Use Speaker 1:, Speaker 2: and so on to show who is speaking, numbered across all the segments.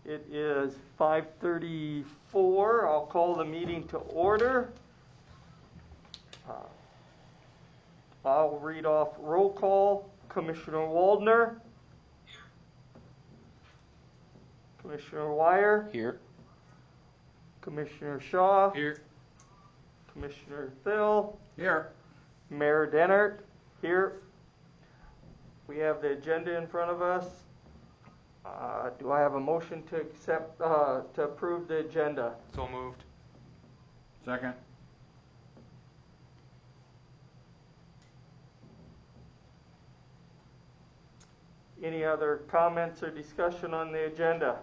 Speaker 1: It is 5:34. I'll call the meeting to order. I'll read off roll call. Commissioner Waldner. Commissioner Wire.
Speaker 2: Here.
Speaker 1: Commissioner Shaw.
Speaker 2: Here.
Speaker 1: Commissioner Thill.
Speaker 2: Here.
Speaker 1: Mayor Dennert. Here. We have the agenda in front of us. Do I have a motion to accept, to approve the agenda?
Speaker 2: So moved. Second.
Speaker 1: Any other comments or discussion on the agenda?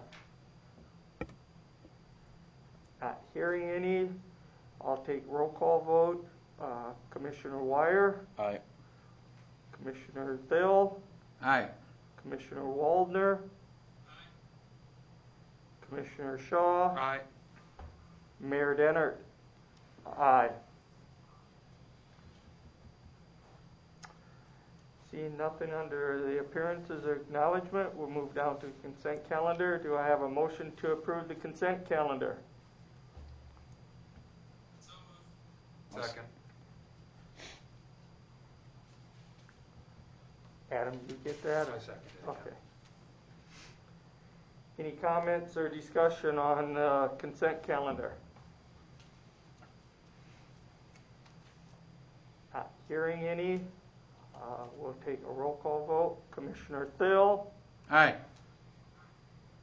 Speaker 1: Not hearing any. I'll take roll call vote. Commissioner Wire.
Speaker 2: Aye.
Speaker 1: Commissioner Thill.
Speaker 2: Aye.
Speaker 1: Commissioner Waldner. Commissioner Shaw.
Speaker 2: Aye.
Speaker 1: Mayor Dennert. Aye. Seeing nothing under the appearances or acknowledgement, we'll move down to the consent calendar. Do I have a motion to approve the consent calendar?
Speaker 2: So moved. Second.
Speaker 1: Adam, did you get that?
Speaker 2: I seconded it.
Speaker 1: Okay. Any comments or discussion on the consent calendar? Not hearing any. We'll take a roll call vote. Commissioner Thill.
Speaker 2: Aye.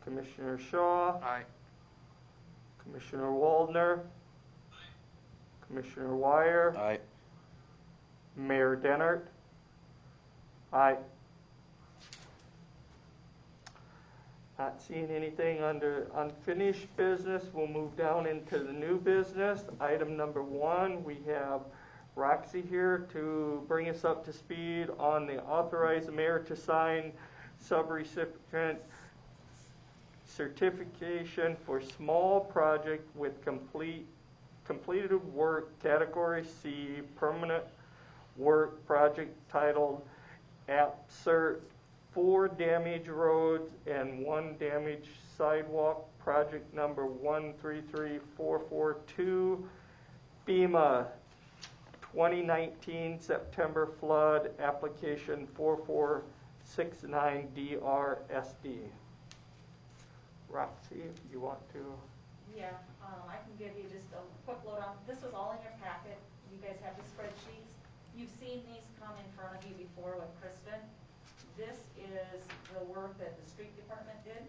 Speaker 1: Commissioner Shaw.
Speaker 2: Aye.
Speaker 1: Commissioner Waldner. Aye. Commissioner Wire.
Speaker 2: Aye.
Speaker 1: Mayor Dennert. Aye. Not seeing anything under unfinished business, we'll move down into the new business. Item number 1, we have Roxy here to bring us up to speed on the authorized mayor to sign subrecipient certification for small project with completed work category C permanent work project titled APCERT 4 damaged roads and 1 damaged sidewalk, project number 133442, FEMA 2019 September flood, application 4469DRSD. Roxy, if you want to.
Speaker 3: Yeah, I can give you just a quick lowdown. This was all in your packet. You guys have the spreadsheets. You've seen these come in front of you before with Kristen. This is the work that the street department did.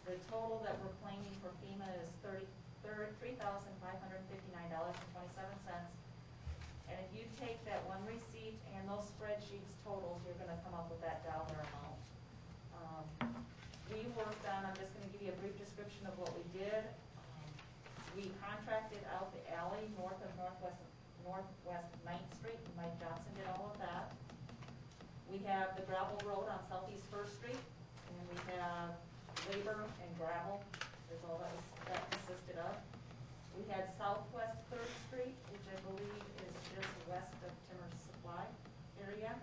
Speaker 3: The total that we're claiming for FEMA is $3,559.27. And if you take that one receipt and those spreadsheets totals, you're going to come up with that dollar amount. We worked on, I'm just going to give you a brief description of what we did. We contracted out the alley north of Northwest 9th Street, and Mike Johnson did all of that. We have the gravel road on Southeast 1st Street, and we have labor and gravel. That's all that consisted of. We had Southwest 3rd Street, which I believe is just west of Timmer's Supply area.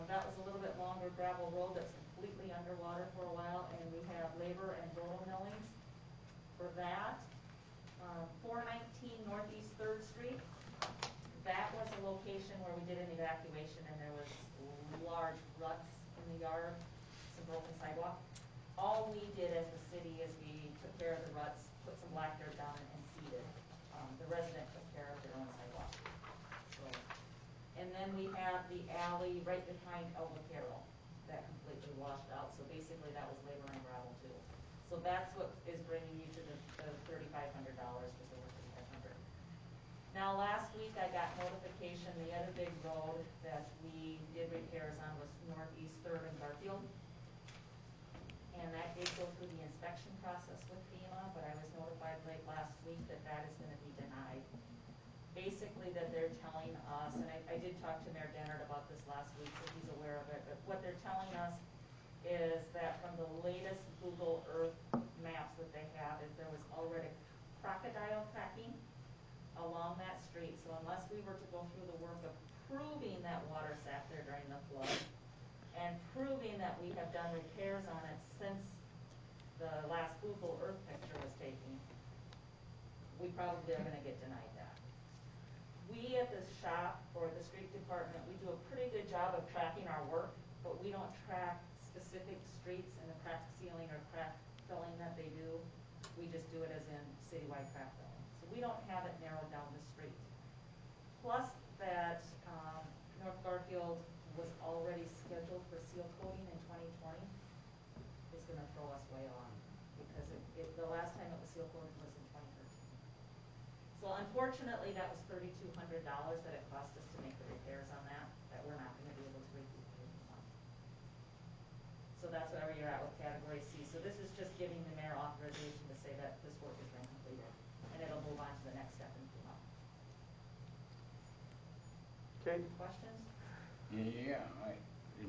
Speaker 3: That was a little bit longer gravel road that's completely underwater for a while, and we have labor and roto millings for that. 419 Northeast 3rd Street. That was a location where we did an evacuation, and there was large ruts in the yard, some broken sidewalk. All we did as the city is we took care of the ruts, put some black dirt down and seeded. The resident took care of their own sidewalk. So, and then we have the alley right behind El Vaquero that completely washed out. So basically that was labor and gravel too. So that's what is bringing you to the $3,500, just over $3,500. Now last week I got notification the other big road that we did repairs on was Northeast 3rd and Garfield. And that did go through the inspection process with FEMA, but I was notified late last week that that is going to be denied. Basically that they're telling us, and I did talk to Mayor Dennert about this last week, so he's aware of it, but what they're telling us is that from the latest Google Earth maps that they have is there was already crocodile cracking along that street. So unless we were to go through the work of proving that water sat there during the flood and proving that we have done repairs on it since the last Google Earth picture was taken, we probably are gonna get denied that. We at the shop or the street department, we do a pretty good job of tracking our work, but we don't track specific streets and the crack sealing or crack filling that they do. We just do it as in citywide crack filling. So we don't have it narrowed down the street. Plus that, North Garfield was already scheduled for seal coating in 2020 is gonna throw us way off, because the last time it was seal coated was in 2013. So unfortunately, that was $3,200 that it cost us to make the repairs on that we're not gonna be able to recoup anymore. So that's where you're at with category C. So this is just giving the mayor authorization to say that this work has been completed, and it'll move on to the next step in FEMA.
Speaker 1: Okay,
Speaker 3: Questions?
Speaker 4: Yeah,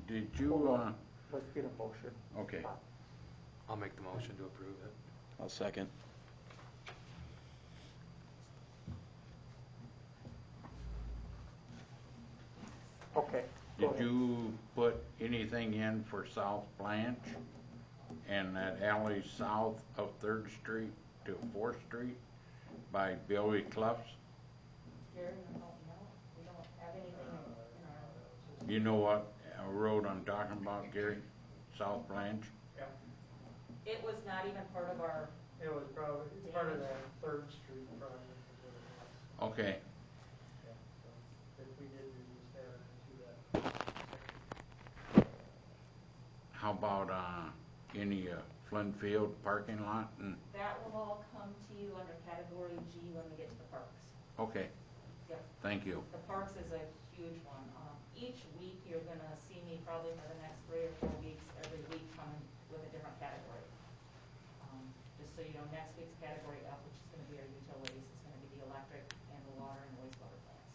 Speaker 4: did you,
Speaker 1: hold on. Let's get a motion.
Speaker 4: okay.
Speaker 2: I'll make the motion to approve it.
Speaker 5: I'll second.
Speaker 1: Okay. go
Speaker 4: Did
Speaker 1: ahead.
Speaker 4: you put anything in for South Blanche and that alley south of 3rd Street to 4th Street by Billy Clough's?
Speaker 3: Gary, I don't know. We don't have anything in our,
Speaker 4: You know what road I'm talking about, Gary? South Blanche?
Speaker 3: it was not even part of our,
Speaker 6: It was probably, it's part of that 3rd Street project is what it was.
Speaker 4: Okay,
Speaker 6: Yeah, so if we did, we just added it to that.
Speaker 4: how about, any, Flintfield parking lot and,
Speaker 3: that will all come to you under category G when we get to the parks.
Speaker 4: okay,
Speaker 3: Yep.
Speaker 4: thank you.
Speaker 3: The parks is a huge one. Each week, you're gonna see me probably for the next 3 or 4 weeks, every week coming with a different category. Just so you know, next week's category F, which is gonna be our utilities, is gonna be the electric and the water and the wastewater plants.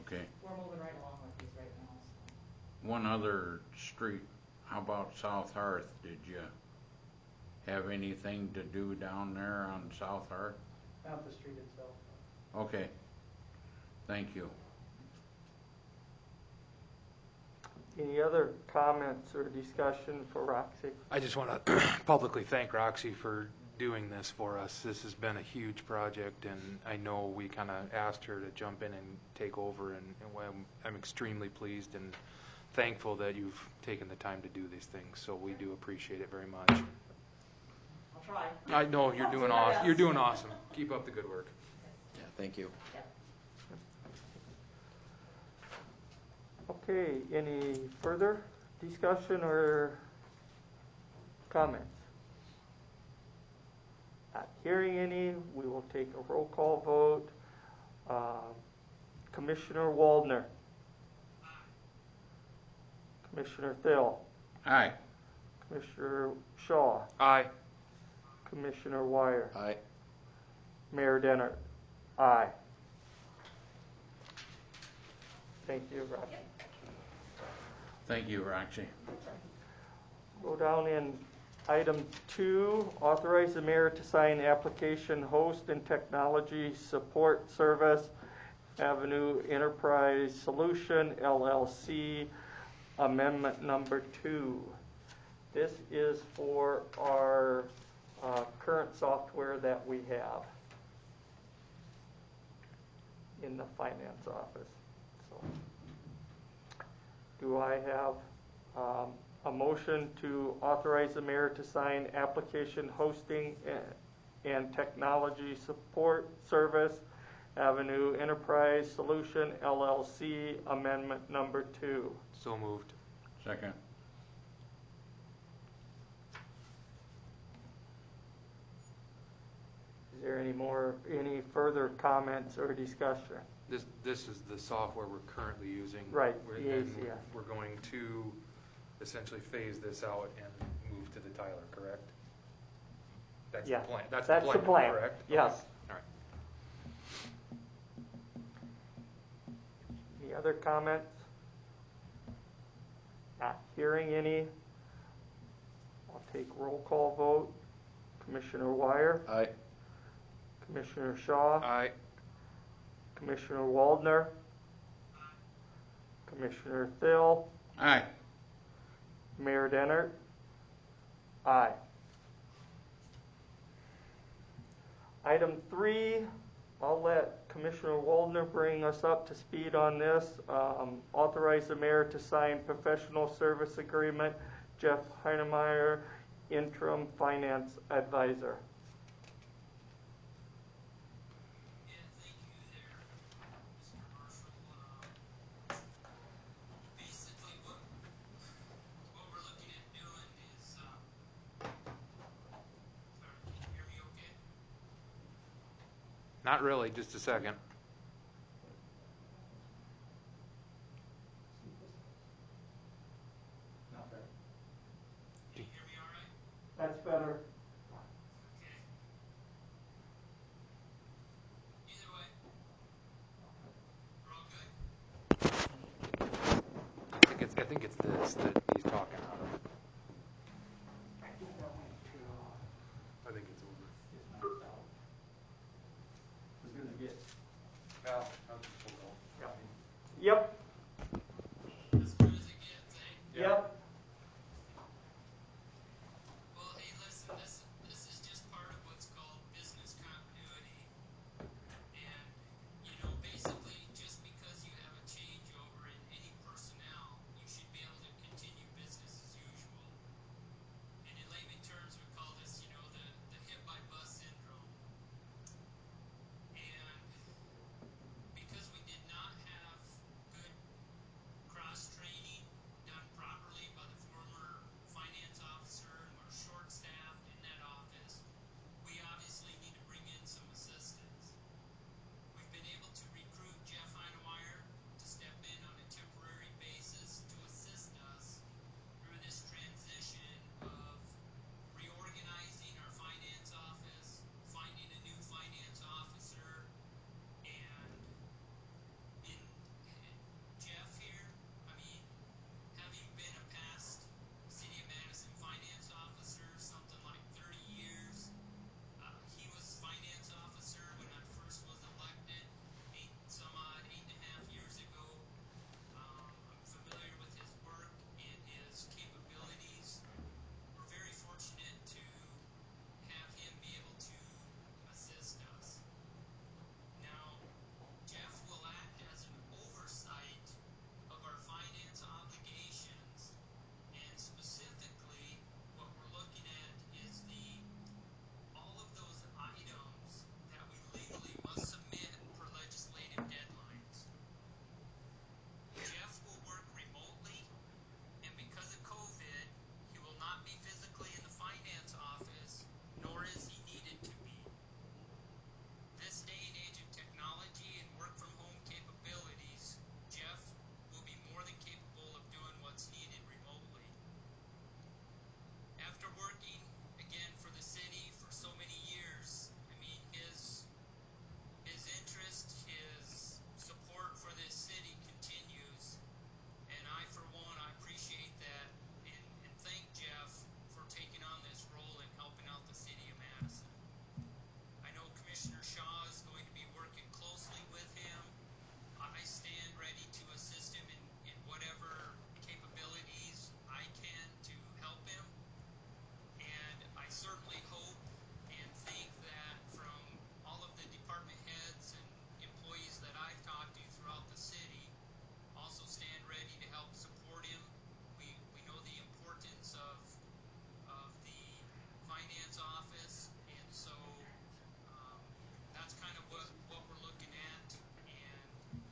Speaker 4: Okay.
Speaker 3: We're moving right along with these right now, so.
Speaker 4: One other street, how about South Hearth? Did you have anything to do down there on South Hearth?
Speaker 6: Not the street itself.
Speaker 4: Okay, thank you.
Speaker 1: Any other comments or discussion for Roxy?
Speaker 2: I just want to publicly thank Roxy for doing this for us. This has been a huge project, and I know we kind of asked her to jump in and take over, and I'm extremely pleased and thankful that you've taken the time to do these things, so we do appreciate it very much.
Speaker 3: I'll try.
Speaker 2: I know you're doing awesome. You're doing awesome. Keep up the good work.
Speaker 5: Yeah, thank you.
Speaker 1: Okay, any further discussion or comments? Not hearing any, we will take a roll call vote. Commissioner Waldner. Commissioner Thill.
Speaker 4: Aye.
Speaker 1: Commissioner Shaw.
Speaker 2: Aye.
Speaker 1: Commissioner Wire.
Speaker 5: Aye.
Speaker 1: Mayor Dennert. Aye. Thank you, Roxy.
Speaker 4: Thank you, Roxy.
Speaker 1: Go down in item 2, authorize the mayor to sign application host and technology support service, Avenue Enterprise Solution, LLC, amendment number 2. This is for our current software that we have in the finance office. So, do I have a motion to authorize the mayor to sign application hosting and technology support service, Avenue Enterprise Solution, LLC, amendment number 2?
Speaker 2: So moved.
Speaker 4: Second.
Speaker 1: Is there any further comments or discussion?
Speaker 2: This is the software we're currently using.
Speaker 1: Right,
Speaker 2: And
Speaker 1: the ACS.
Speaker 2: we're going to essentially phase this out and move to the Tyler, correct? That's
Speaker 1: Yeah,
Speaker 2: the plan. That's
Speaker 1: the plan,
Speaker 2: correct?
Speaker 1: yes.
Speaker 2: Okay. All right.
Speaker 1: Any other comments? Not hearing any. I'll take roll call vote. Commissioner Wire,
Speaker 5: Aye.
Speaker 1: Commissioner Shaw,
Speaker 2: Aye.
Speaker 1: Commissioner Waldner, Commissioner Thill,
Speaker 4: Aye.
Speaker 1: Mayor Dennert, Aye. Item 3, I'll let Commissioner Waldner bring us up to speed on this. Authorize the mayor to sign professional service agreement, Jeff Heinemeyer, interim finance advisor.
Speaker 7: Yeah, thank you there, Mr. Marshall. Basically, what we're looking at doing is, sorry, can you hear me okay?
Speaker 2: Not really, just a second.
Speaker 7: Can you hear me all right?
Speaker 1: That's better.
Speaker 7: Okay. Either way, we're all good?
Speaker 2: I think it's this that he's talking out of. I think it's over. Well, I'll just pull it out.
Speaker 1: Yep.
Speaker 7: As good as it gets, eh?
Speaker 1: Yep.
Speaker 7: Well, hey, listen, this is just part of what's called business continuity. And, you know, basically, just because you have a changeover in any personnel, you should be able to continue business as usual. And in layman terms, we call this, you know, the hit by bus syndrome. And because we did not have good cross training done properly by the former finance officer, and we're short staffed in that office, we obviously need to bring in some assistance. We've been able to recruit Jeff Heinemeyer to step in on a temporary basis to assist us through this transition of reorganizing our finance office, finding a new finance officer, and in Jeff here, I mean, having been a past City of Madison finance officer, something like 30 years, he was finance officer when I first was elected, 8.5 years ago. I'm familiar with his work and his capabilities. We're very fortunate to have him be able to assist us. Now, Jeff will act as an oversight of our finance obligations, and specifically, what we're looking at is all of those items that we legally must submit for legislative deadlines. Jeff will work remotely, and because of COVID, he will not be physically in the finance office, nor is he needed to be. This day and age of technology and work from home capabilities, Jeff will be more than capable of doing what's needed remotely. After working, again, for the city for so many years, I mean, his interest, his support for this city continues, and I, for one, I appreciate that and thank Jeff for taking on this role and helping out the city of Madison. I know Commissioner Shaw is going to be working closely with him. I stand ready to assist him in whatever capabilities I can to help him. And I certainly hope and think that from all of the department heads and employees that I've talked to throughout the city also stand ready to help support him. We know the importance of the finance office, and so that's kind of what we're looking at, and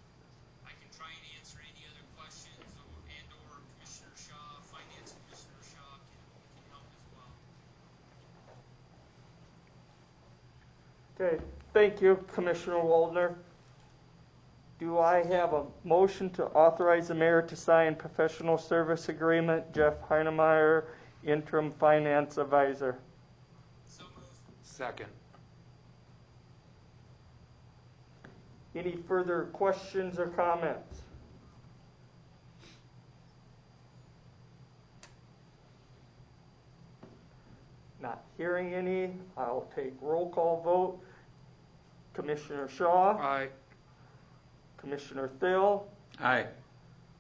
Speaker 7: I can try and answer any other questions, or Commissioner Shaw, Finance Commissioner Shaw can help as well.
Speaker 1: Okay, thank you, Commissioner Waldner. Do I have a motion to authorize the mayor to sign professional service agreement, Jeff Heinemeyer, interim finance advisor?
Speaker 7: So moved.
Speaker 2: Second.
Speaker 1: Any further questions or comments? Not hearing any, I'll take roll call vote. Commissioner Shaw,
Speaker 2: Aye.
Speaker 1: Commissioner Thill,
Speaker 4: Aye.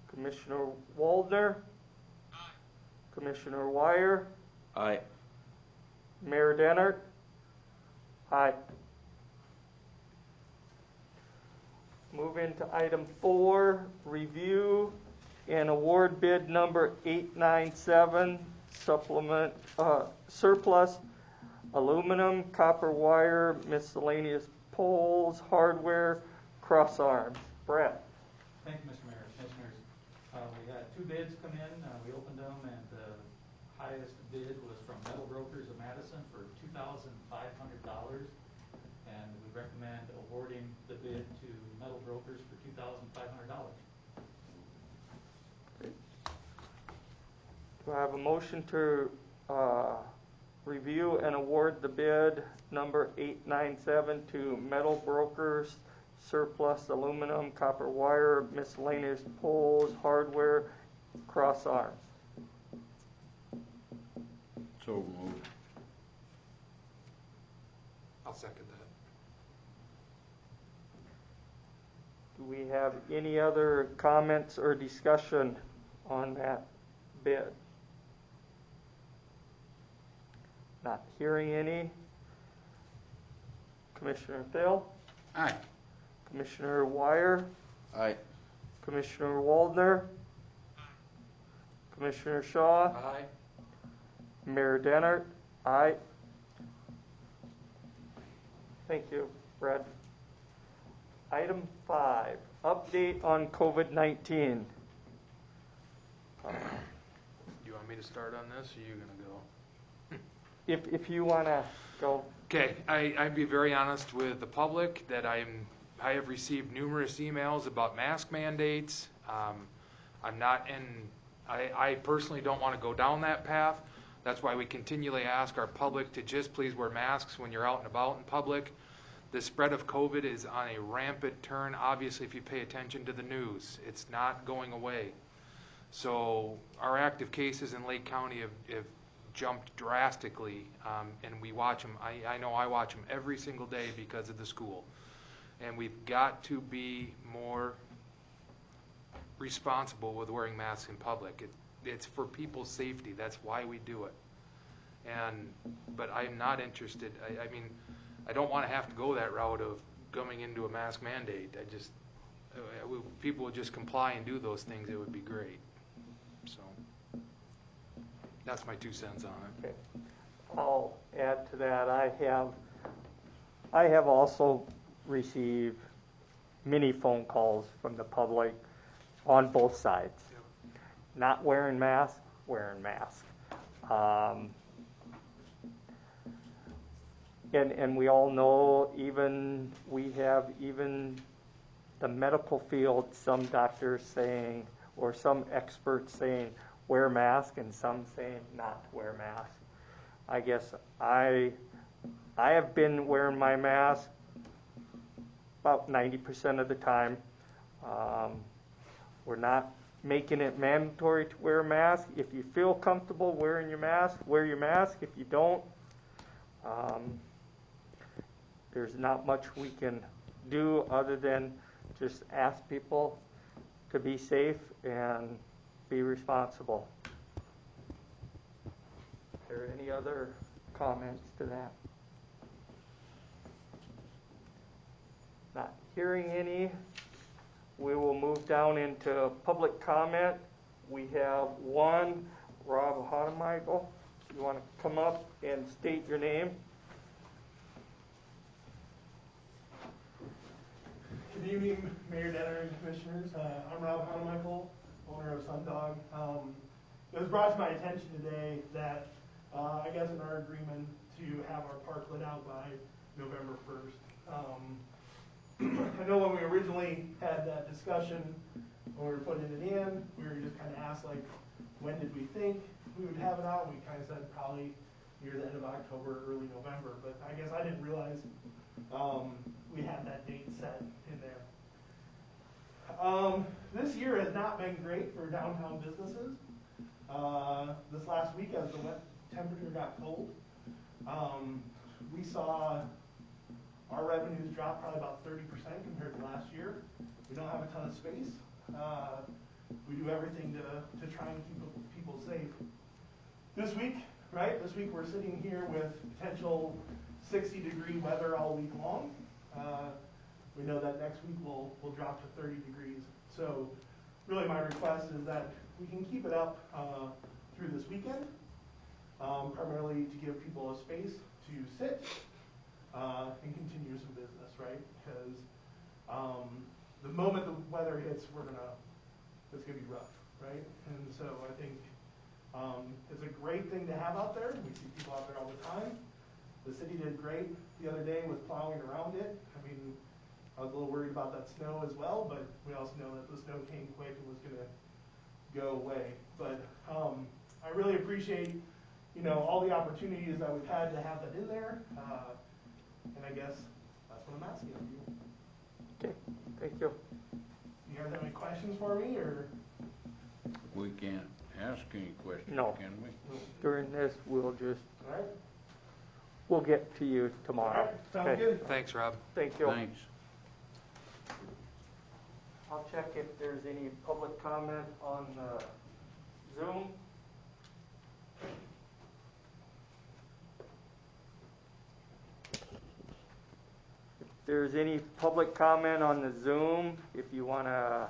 Speaker 1: Commissioner Waldner,
Speaker 7: Aye.
Speaker 1: Commissioner Wire,
Speaker 5: Aye.
Speaker 1: Mayor Dennert? Aye. Move into item 4, review and award bid number 897, supplement, surplus aluminum, copper wire, miscellaneous poles, hardware, cross arms. Brett?
Speaker 8: Thank you, Mr. Mayor. Commissioners, we had 2 bids come in. We opened them, and the highest bid was from Metal Brokers of Madison for $2,500, and we recommend awarding the bid to Metal Brokers for $2,500.
Speaker 1: Do I have a motion to review and award the bid number 897 to Metal Brokers, surplus aluminum, copper wire, miscellaneous poles, hardware, cross arms?
Speaker 4: So moved.
Speaker 2: I'll second that.
Speaker 1: Do we have any other comments or discussion on that bid? Not hearing any. Commissioner Phil?
Speaker 4: Aye.
Speaker 1: Commissioner Wire?
Speaker 5: Aye.
Speaker 1: Commissioner Waldner? Commissioner Shaw?
Speaker 2: Aye.
Speaker 1: Mayor Dennert? Aye. Thank you, Brad. Item 5, update on COVID-19.
Speaker 2: Do you want me to start on this, or are you going to go?
Speaker 1: If you want to go.
Speaker 2: Okay, I'd be very honest with the public that I have received numerous emails about mask mandates. I'm not in, I personally don't want to go down that path. That's why we continually ask our public to just please wear masks when you're out and about in public. The spread of COVID is on a rampant turn, obviously, if you pay attention to the news. It's not going away. So our active cases in Lake County have jumped drastically, and we watch them. I know I watch them every single day because of the school. And we've got to be more responsible with wearing masks in public. It's for people's safety. That's why we do it. But I'm not interested. I mean, I don't want to have to go that route of coming into a mask mandate. People would just comply and do those things, it would be great. So that's my 2 cents on it.
Speaker 1: Okay. I'll add to that. I have also received many phone calls from the public on both sides.
Speaker 2: Yep.
Speaker 1: Not wearing masks, wearing masks. And we all know, we have the medical field, some doctors saying, or some experts saying, wear mask, and some saying not to wear mask. I guess I have been wearing my mask about 90% of the time. We're not making it mandatory to wear a mask. If you feel comfortable wearing your mask, wear your mask. If you don't, there's not much we can do other than just ask people to be safe and be responsible. Are there any other comments to that? Not hearing any. We will move down into public comment. We have one, Rob Hodemichael. You want to come up and state your name?
Speaker 6: Good evening, Mayor Denner and Commissioners. I'm Rob Hodemichael, owner of Sundog. It was brought to my attention today that I guess in our agreement to have our park lit out by November 1st. I know when we originally had that discussion, when we were putting it in, we were just kind of asked, like, when did we think we would have it out? We kind of said probably near the end of October, early November, but I guess I didn't realize we had that date set in there. This year has not been great for downtown businesses. This last week, as the wet temperature got cold, we saw our revenues drop probably about 30% compared to last year. We don't have a ton of space. We do everything to try and keep people safe. This week, right? This week we're sitting here with potential 60-degree weather all week long. We know that next week we'll drop to 30 degrees. So really my request is that we can keep it up through this weekend, primarily to give people a space to sit and continue some business, right? Because the moment the weather hits, it's gonna be rough, right? And so I think it's a great thing to have out there. We see people out there all the time. The city did great the other day with plowing around it. I mean, I was a little worried about that snow as well, but we also know that the snow came quick and was gonna go away. But I really appreciate, all the opportunities that we've had to have that in there. And I guess that's what I'm asking of you.
Speaker 1: Okay, thank you.
Speaker 6: You guys have any questions for me, or?
Speaker 4: We can't ask any questions,
Speaker 1: No.
Speaker 4: can we?
Speaker 1: During this,
Speaker 6: All right.
Speaker 1: we'll get to you
Speaker 6: All
Speaker 1: tomorrow.
Speaker 6: right, sounds
Speaker 1: Okay.
Speaker 6: good.
Speaker 2: Thanks, Rob.
Speaker 1: Thank you.
Speaker 4: Thanks.
Speaker 1: I'll check if there's any public comment on Zoom. If there's any public comment on the Zoom, if you want to,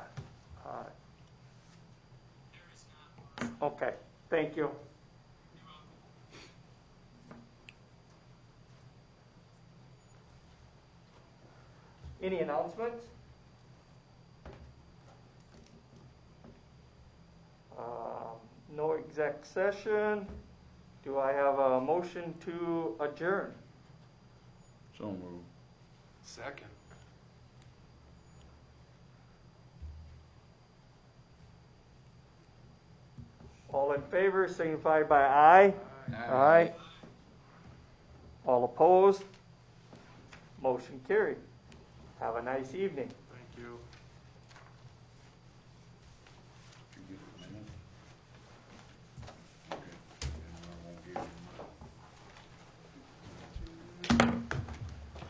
Speaker 7: There is not.
Speaker 1: okay, thank you.
Speaker 7: You're welcome.
Speaker 1: Any announcements? No exec session. Do I have a motion to adjourn?
Speaker 4: So moved.
Speaker 2: Second.
Speaker 1: All in favor, signify by aye. Aye. All opposed? Motion carried. Have a nice evening.
Speaker 2: Thank you.